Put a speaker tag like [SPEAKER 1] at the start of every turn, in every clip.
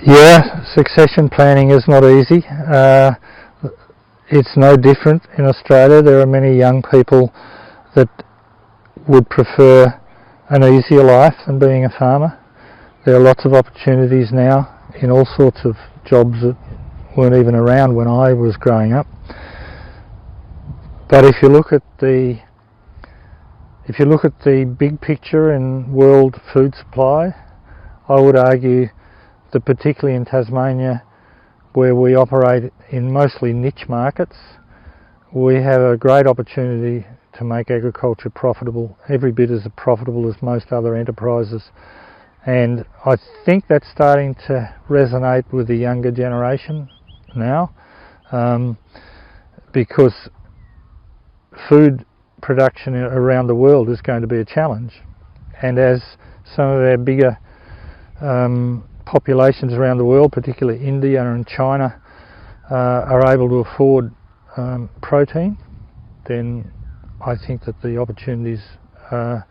[SPEAKER 1] Yeah, succession planning is not easy. It's no different in Australia. There are many young people that would prefer an easier life than being a farmer. There are lots of opportunities now in all sorts of jobs that weren't even around when I was growing up. But if you look at the big picture in world food supply, I would argue that particularly in Tasmania, where we operate in mostly niche markets, we have a great opportunity to make agriculture profitable, every bit as profitable as most other enterprises. And I think that's starting to resonate with the younger generation now, because food production around the world is going to be a challenge. And as some of our bigger populations around the world, particularly India and China, are able to afford protein, then I think that the opportunities are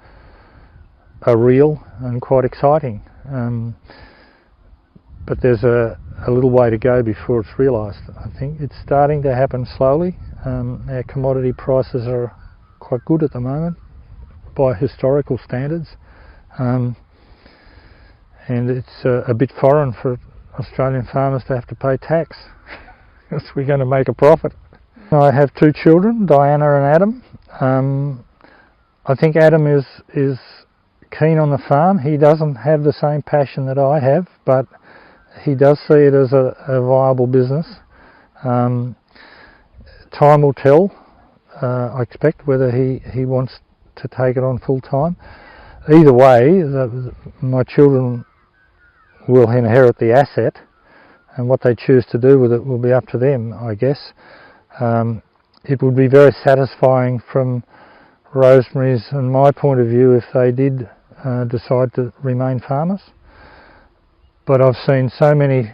[SPEAKER 1] real and quite exciting. But there's a little way to go before it's realised. I think it's starting to happen slowly. Our commodity prices are quite good at the moment by historical standards. And it's a bit foreign for Australian farmers to have to pay tax because we're going to make a profit. I have two children, Diana and Adam. I think Adam is keen on the farm. He doesn't have the same passion that I have, but he does see it as a viable business. Time will tell, I expect, whether he wants to take it on full time. Either way, my children will inherit the asset, and what they choose to do with it will be up to them, I guess. It would be very satisfying from Rosemary's and my point of view if they did decide to remain farmers. But I've seen so many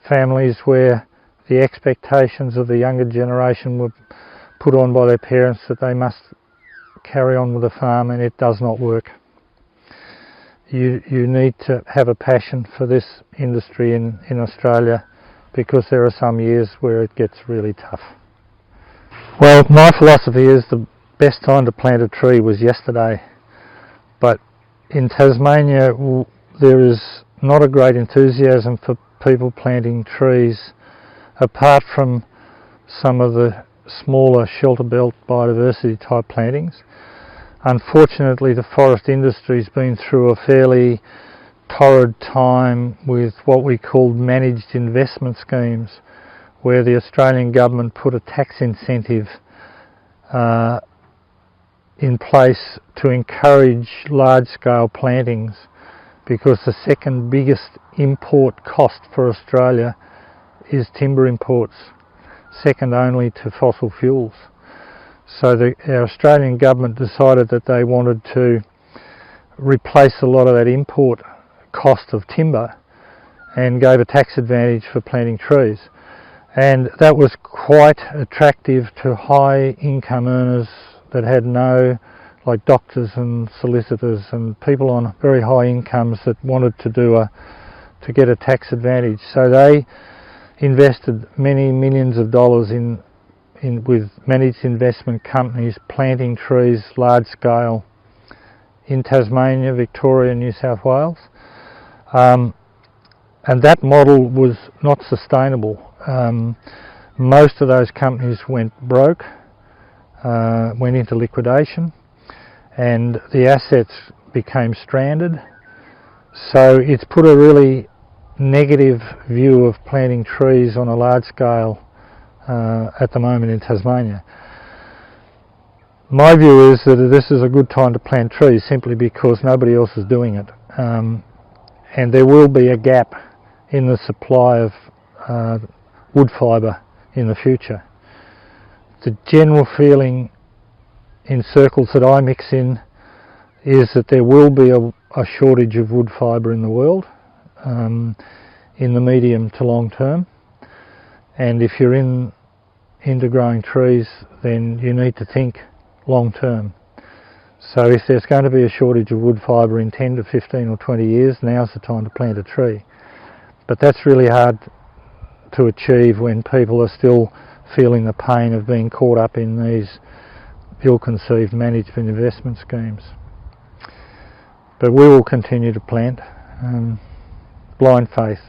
[SPEAKER 1] families where the expectations of the younger generation were put on by their parents that they must carry on with the farm, and it does not work. You need to have a passion for this industry in Australia, because there are some years where it gets really tough. Well, my philosophy is the best time to plant a tree was yesterday, but in Tasmania there is not a great enthusiasm for people planting trees, apart from some of the smaller shelter belt biodiversity type plantings. Unfortunately, the forest industry's been through a fairly torrid time with what we called managed investment schemes, where the Australian government put a tax incentive in place to encourage large-scale plantings, because the second biggest import cost for Australia is timber imports, second only to fossil fuels. So our Australian government decided that they wanted to replace a lot of that import cost of timber and gave a tax advantage for planting trees. And that was quite attractive to high income earners that had like doctors and solicitors and people on very high incomes that wanted to get a tax advantage. So they invested many millions of dollars with managed investment companies planting trees large scale in Tasmania, Victoria and New South Wales. And that model was not sustainable. Most of those companies went broke, went into liquidation, and the assets became stranded. So it's put a really negative view of planting trees on a large scale at the moment in Tasmania. My view is that this is a good time to plant trees simply because nobody else is doing it, and there will be a gap in the supply of wood fibre in the future. The general feeling in circles that I mix in is that there will be a shortage of wood fibre in the world in the medium to long term, and if you're into growing trees, then you need to think long term. So if there's going to be a shortage of wood fibre in 10 to 15 or 20 years, now's the time to plant a tree. But that's really hard to achieve when people are still feeling the pain of being caught up in these ill-conceived management investment schemes. But we will continue to plant. Blind faith.